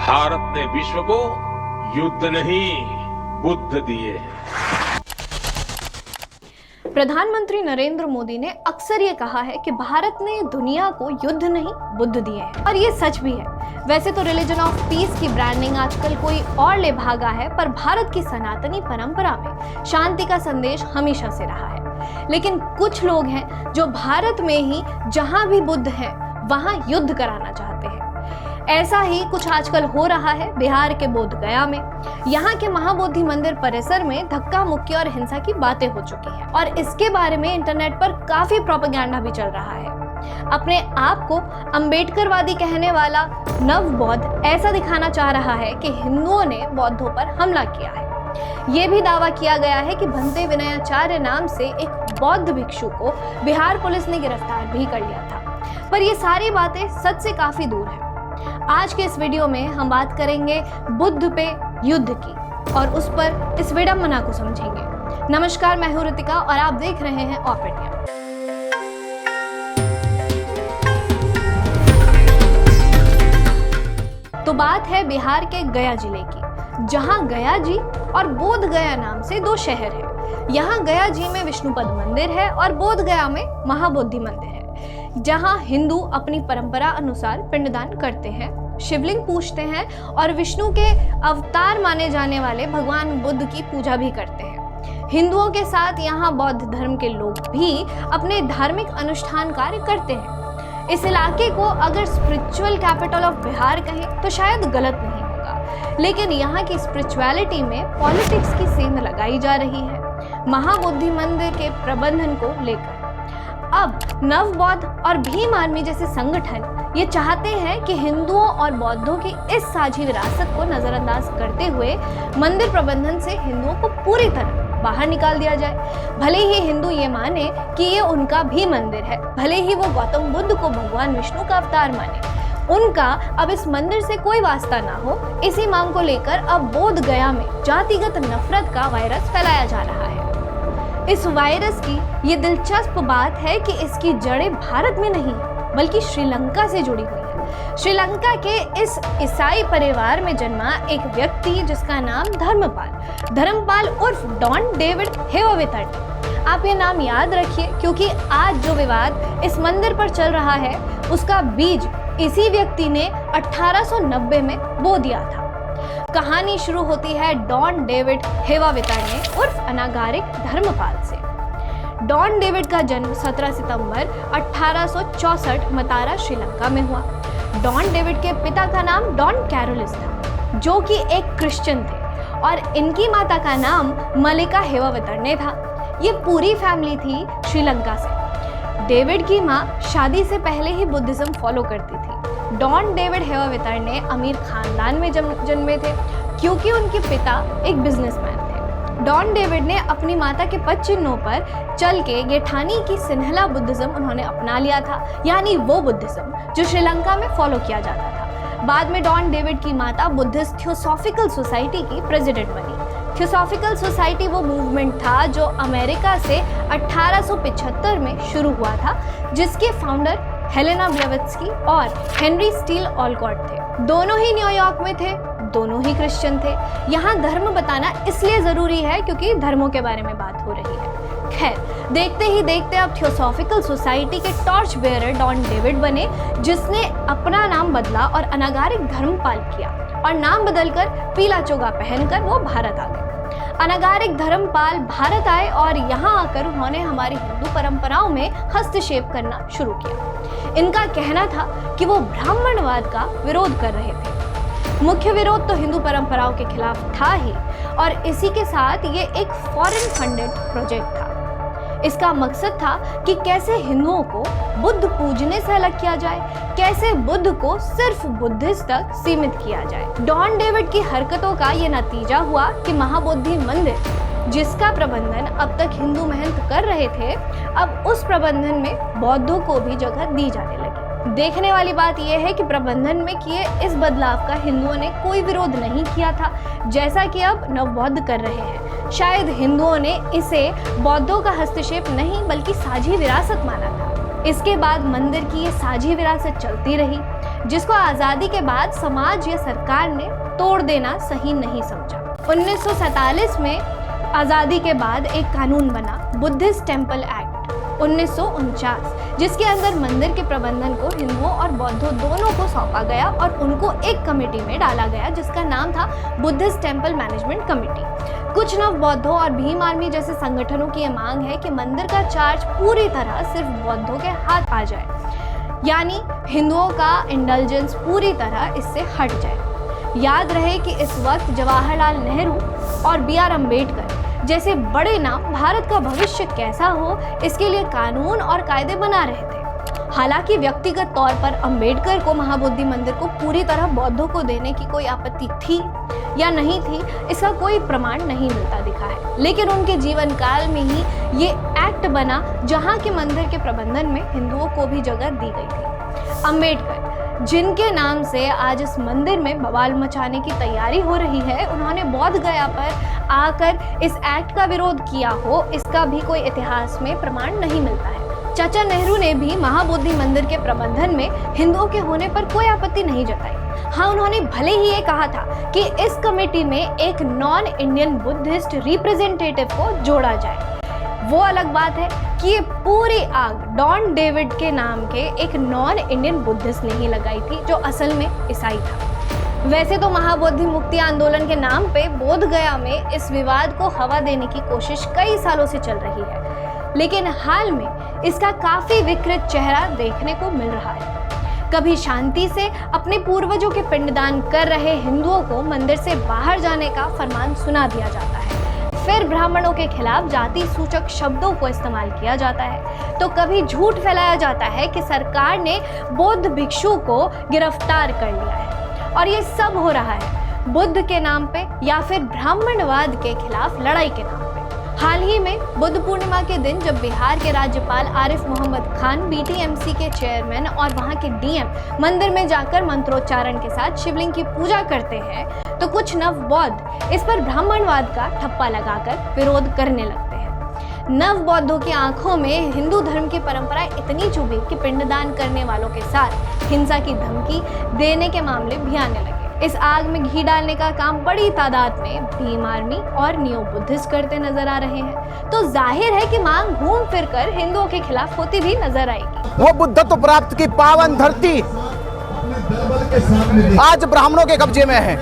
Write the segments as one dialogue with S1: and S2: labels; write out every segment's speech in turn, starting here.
S1: भारत ने विश्व को युद्ध नहीं बुद्ध दिए।
S2: प्रधानमंत्री नरेंद्र मोदी ने अक्सर ये कहा है कि भारत ने दुनिया को युद्ध नहीं बुद्ध दिए हैं, और ये सच भी है। वैसे तो रिलीजन ऑफ पीस की ब्रांडिंग आजकल कोई और ले भागा है, पर भारत की सनातनी परंपरा में शांति का संदेश हमेशा से रहा है। लेकिन कुछ लोग हैं जो भारत में ही जहां भी बुद्ध है वहां युद्ध कराना चाहते हैं। ऐसा ही कुछ आजकल हो रहा है बिहार के बोध गया में। यहाँ के महाबोधि मंदिर परिसर में धक्का मुक्की और हिंसा की बातें हो चुकी हैं, और इसके बारे में इंटरनेट पर काफी प्रोपेगेंडा भी चल रहा है। अपने आप को अंबेडकरवादी कहने वाला नव बौद्ध ऐसा दिखाना चाह रहा है कि हिंदुओं ने बौद्धों पर हमला किया है। ये भी दावा किया गया है कि भंते विनयाचार्य नाम से एक बौद्ध भिक्षु को बिहार पुलिस ने गिरफ्तार भी कर लिया था, पर ये सारी बातें सच से काफी दूर है। आज के इस वीडियो में हम बात करेंगे बुद्ध पे युद्ध की, और उस पर इस विडंबना को समझेंगे। नमस्कार, मैं हूं रितिका और आप देख रहे हैं ऑप इंडिया। तो बात है बिहार के गया जिले की, जहां गया जी और बोध गया नाम से दो शहर हैं। यहाँ गया जी में विष्णुपद मंदिर है और बोध गया में महाबोधि मंदिर है, जहां हिंदू अपनी परंपरा अनुसार पिंडदान करते हैं, शिवलिंग पूजते हैं और विष्णु के अवतार माने जाने वाले भगवान बुद्ध की पूजा भी करते हैं। हिंदुओं के साथ यहाँ बौद्ध धर्म के लोग भी अपने धार्मिक अनुष्ठान कार्य करते हैं। इस इलाके को अगर स्पिरिचुअल कैपिटल ऑफ बिहार कहें तो शायद गलत नहीं होगा, लेकिन यहाँ की स्पिरिचुअलिटी में पॉलिटिक्स की सेंध लगाई जा रही है महाबोधि मंदिर के प्रबंधन को लेकर। अब नव बौद्ध और भीम आर्मी जैसे संगठन ये चाहते हैं कि हिंदुओं और बौद्धों की इस साझी विरासत को नजरअंदाज करते हुए मंदिर प्रबंधन से हिंदुओं को पूरी तरह बाहर निकाल दिया जाए। भले ही हिंदू ये माने कि ये उनका भी मंदिर है, भले ही वो गौतम बुद्ध को भगवान विष्णु का अवतार माने, उनका अब इस मंदिर से कोई वास्ता ना हो। इसी मांग को लेकर अब बोध गया में जातिगत नफरत का वायरस फैलाया जा रहा है। इस वायरस की ये दिलचस्प बात है कि इसकी जड़ें भारत में नहीं बल्कि श्रीलंका से जुड़ी हुई है। श्रीलंका के इस ईसाई परिवार में जन्मा एक व्यक्ति जिसका नाम धर्मपाल उर्फ डॉन डेविड हेवावितर्न। आप ये नाम याद रखिए, क्योंकि आज जो विवाद इस मंदिर पर चल रहा है उसका बीज इसी व्यक्ति ने 1890 में बो दिया था। कहानी शुरू होती है डॉन डेविड हेवावितर्न उर्फ अनागारिक धर्मपाल से। डॉन डेविड का जन्म 17 सितंबर 1864 मतारा श्रीलंका में हुआ। डॉन डेविड के पिता का नाम डॉन कैरोलिस था, जो कि एक क्रिश्चियन थे, और इनकी माता का नाम मलिका हेवावितर्न था। ये पूरी फैमिली थी श्रीलंका से। डेविड की माँ शादी से पहले ही बुद्धिज्म फॉलो करती थी। डॉन डेविड हेवावितर्न अमीर खानदान में जन्मे थे, क्योंकि उनके पिता एक बिजनेसमैन थे। डॉन डेविड ने अपनी माता के पद चिन्हों पर चल के ये ठानी की सिन्हला बुद्धिज्म उन्होंने अपना लिया था, यानी वो बुद्धिज्म जो श्रीलंका में फॉलो किया जाता था। बाद में डॉन डेविड की माता बुद्धिस्ट थियोसॉफिकल सोसाइटी की प्रेसिडेंट बनी। थियोसॉफिकल सोसाइटी वो मूवमेंट था जो अमेरिका से 1875 में शुरू हुआ था, जिसके फाउंडर हेलेना ब्लेवेत्स्की और हेनरी स्टील ऑलकॉट थे। दोनों ही न्यूयॉर्क में थे, दोनों ही क्रिश्चियन थे। यहाँ धर्म बताना इसलिए जरूरी है क्योंकि धर्मों के बारे में बात हो रही है। खैर, देखते ही देखते अब थियोसॉफिकल सोसाइटी के टॉर्च बेयरर डॉन डेविड बने, जिसने अपना नाम बदला और अनागारिक धर्मपाल किया, और नाम बदलकर पीला चोगा पहनकर वो भारत आ गए। अनागारिक धर्मपाल भारत आए और यहाँ आकर उन्होंने हमारी हिंदू परंपराओं में हस्तक्षेप करना शुरू किया। इनका कहना था कि वो ब्राह्मणवाद का विरोध कर रहे थे। मुख्य विरोध तो हिंदू परंपराओं के खिलाफ था ही, और इसी के साथ ये एक फॉरेन फंडेड प्रोजेक्ट था। इसका मकसद था कि कैसे हिंदुओं को बुद्ध पूजने से अलग किया जाए, कैसे बुद्ध को सिर्फ बुद्धिस्ट तक सीमित किया जाए। डॉन डेविड की हरकतों का ये नतीजा हुआ कि महाबोधि मंदिर, जिसका प्रबंधन अब तक हिंदू महंत कर रहे थे, अब उस प्रबंधन में बौद्धों को भी जगह दी जाने लगी। देखने वाली बात यह है कि प्रबंधन में किए इस बदलाव का हिंदुओं ने कोई विरोध नहीं किया था, जैसा कि अब नवबौद्ध कर रहे हैं। शायद हिंदुओं ने इसे बौद्धों का हस्तक्षेप नहीं बल्कि साझी विरासत माना था। इसके बाद मंदिर की ये साझी विरासत चलती रही। जिसको आज़ादी के बाद समाज या सरकार ने तोड़ देना सही नहीं समझा। 1947 में आज़ादी के बाद एक कानून बना, बुद्धिस्ट टेम्पल एक्ट 1949, जिसके अंदर मंदिर के प्रबंधन को हिंदुओं और बौद्धों दोनों को सौंपा गया और उनको एक कमेटी में डाला गया जिसका नाम था बुद्धिस्ट टेम्पल मैनेजमेंट कमेटी। कुछ नव बौद्धों और भीम आर्मी जैसे संगठनों की यह मांग है कि मंदिर का चार्ज पूरी तरह सिर्फ बौद्धों के हाथ आ जाए, यानी हिंदुओं का इंडल्जेंस पूरी तरह इससे हट जाए। याद रहे कि इस वक्त जवाहरलाल नेहरू और BR अम्बेडकर जैसे बड़े नाम भारत का भविष्य कैसा हो इसके लिए कानून और कायदे बना रहे थे। हालांकि व्यक्तिगत तौर पर अम्बेडकर को महाबोधि मंदिर को पूरी तरह बौद्धों को देने की कोई आपत्ति थी या नहीं थी, इसका कोई प्रमाण नहीं मिलता दिखा है, लेकिन उनके जीवन काल में ही ये एक्ट बना जहां के मंदिर के प्रबंधन में हिंदुओं को भी जगह दी गई थी। अम्बेडकर, जिनके नाम से आज इस मंदिर में बवाल मचाने की तैयारी हो रही है, उन्होंने बोध गया पर आकर इस एक्ट का विरोध किया हो, इसका भी कोई इतिहास में प्रमाण नहीं मिलता है। चाचा नेहरू ने भी महाबोधि मंदिर के प्रबंधन में हिंदुओं के होने पर कोई आपत्ति नहीं जताई। हाँ, उन्होंने भले ही ये कहा था कि इस कमेटी में एक नॉन इंडियन बुद्धिस्ट रिप्रेजेंटेटिव को जोड़ा जाए। वो अलग बात है कि ये पूरी आग डॉन डेविड के नाम के एक नॉन इंडियन बुद्धिस्ट ने ही लगाई थी, जो असल में ईसाई था। वैसे तो महाबोधि मुक्ति आंदोलन के नाम पे बोध गया में इस विवाद को हवा देने की कोशिश कई सालों से चल रही है, लेकिन हाल में इसका काफी विकृत चेहरा देखने को मिल रहा है। कभी शांति से अपने पूर्वजों के पिंडदान कर रहे हिंदुओं को मंदिर से बाहर जाने का फरमान सुना दिया जाता है, फिर ब्राह्मणों के खिलाफ जाति सूचक शब्दों को इस्तेमाल किया जाता है, तो कभी झूठ फैलाया जाता है कि सरकार ने बौद्ध भिक्षु को गिरफ्तार कर लिया है। और ये सब हो रहा है बुद्ध के नाम पे या फिर ब्राह्मणवाद के खिलाफ लड़ाई के नाम पे। हाल ही में बुद्ध पूर्णिमा के दिन जब बिहार के राज्यपाल आरिफ मोहम्मद खान, BTMC के चेयरमैन और वहां के DM मंदिर में जाकर मंत्रोच्चारण के साथ शिवलिंग की पूजा करते हैं, तो कुछ नव बौद्ध इस पर ब्राह्मणवाद का ठप्पा लगाकर विरोध करने लगते हैं। नव बौद्धों की आंखों में हिंदू धर्म की परंपरा इतनी चुभी कि पिंडदान करने वालों के साथ हिंसा की धमकी देने के मामले भी आने लगे। इस आग में घी डालने का काम बड़ी तादाद में भीम आर्मी और नियो बुद्धिस्ट करते नजर आ रहे हैं, तो जाहिर है कि मांग घूम फिर कर हिंदुओं के खिलाफ होती भी नजर आएगी।
S3: वो बुद्धत्व प्राप्त की पावन धरती आज ब्राह्मणों के कब्जे में है।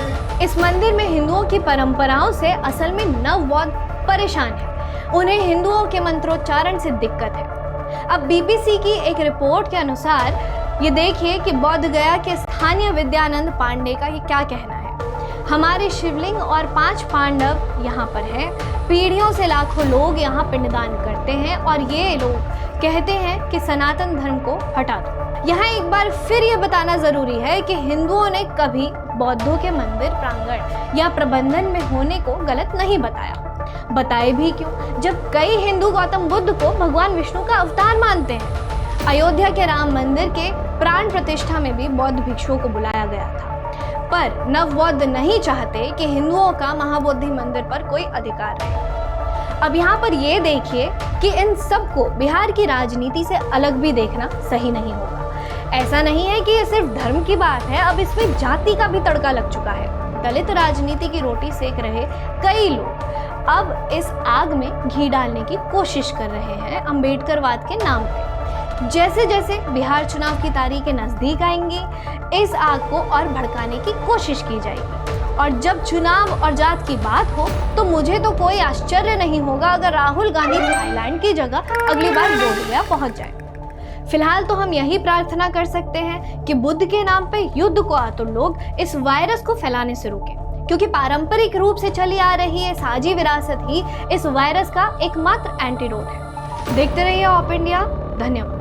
S2: इस मंदिर में हिंदुओं की परंपराओं से असल में नव बौद्ध परेशान है, उन्हें हिंदुओं के मंत्रोच्चारण से दिक्कत है। अब BBC की एक रिपोर्ट के अनुसार ये देखिए कि बोध गया के स्थानीय विद्यानंद पांडे का ये क्या कहना है। हमारे शिवलिंग और 5 पांडव यहाँ पर हैं, पीढ़ियों से लाखों लोग यहाँ पिंडदान करते हैं और ये लोग कहते हैं कि सनातन धर्म को हटा दो। यहाँ एक बार फिर ये बताना जरूरी है कि हिंदुओं ने कभी बौद्धों के मंदिर प्रांगण या प्रबंधन में होने को गलत नहीं बताया। बताए भी क्यों, जब कई हिंदू गौतम बुद्ध को भगवान विष्णु का अवतार मानते हैं। अयोध्या के राम मंदिर के प्राण प्रतिष्ठा में भी बौद्ध भिक्षुओं को बुलाया गया था, पर नव बौद्ध नहीं चाहते कि हिंदुओं का महाबोधि मंदिर पर कोई अधिकार रहे। अब यहाँ पर ये देखिए कि इन सबको बिहार की राजनीति से अलग भी देखना सही नहीं होगा। ऐसा नहीं है कि ये सिर्फ धर्म की बात है, अब इसमें जाति का भी तड़का लग चुका है। दलित राजनीति की रोटी सेक रहे कई लोग अब इस आग में घी डालने की कोशिश कर रहे हैं अंबेडकरवाद के नाम पे। जैसे जैसे बिहार चुनाव की तारीखें नजदीक आएंगी, इस आग को और भड़काने की कोशिश की जाएगी। और जब चुनाव और जात की बात हो तो मुझे तो कोई आश्चर्य नहीं होगा अगर राहुल गांधी थाईलैंड की जगह अगली बार बोध गया पहुंच जाए। फिलहाल तो हम यही प्रार्थना कर सकते हैं कि बुद्ध के नाम पे युद्ध को आतुर लोग इस वायरस को फैलाने से रोकें, क्योंकि पारंपरिक रूप से चली आ रही है साझी विरासत ही इस वायरस का एकमात्र एंटीडोट है। देखते रहिए ऑप इंडिया। धन्यवाद।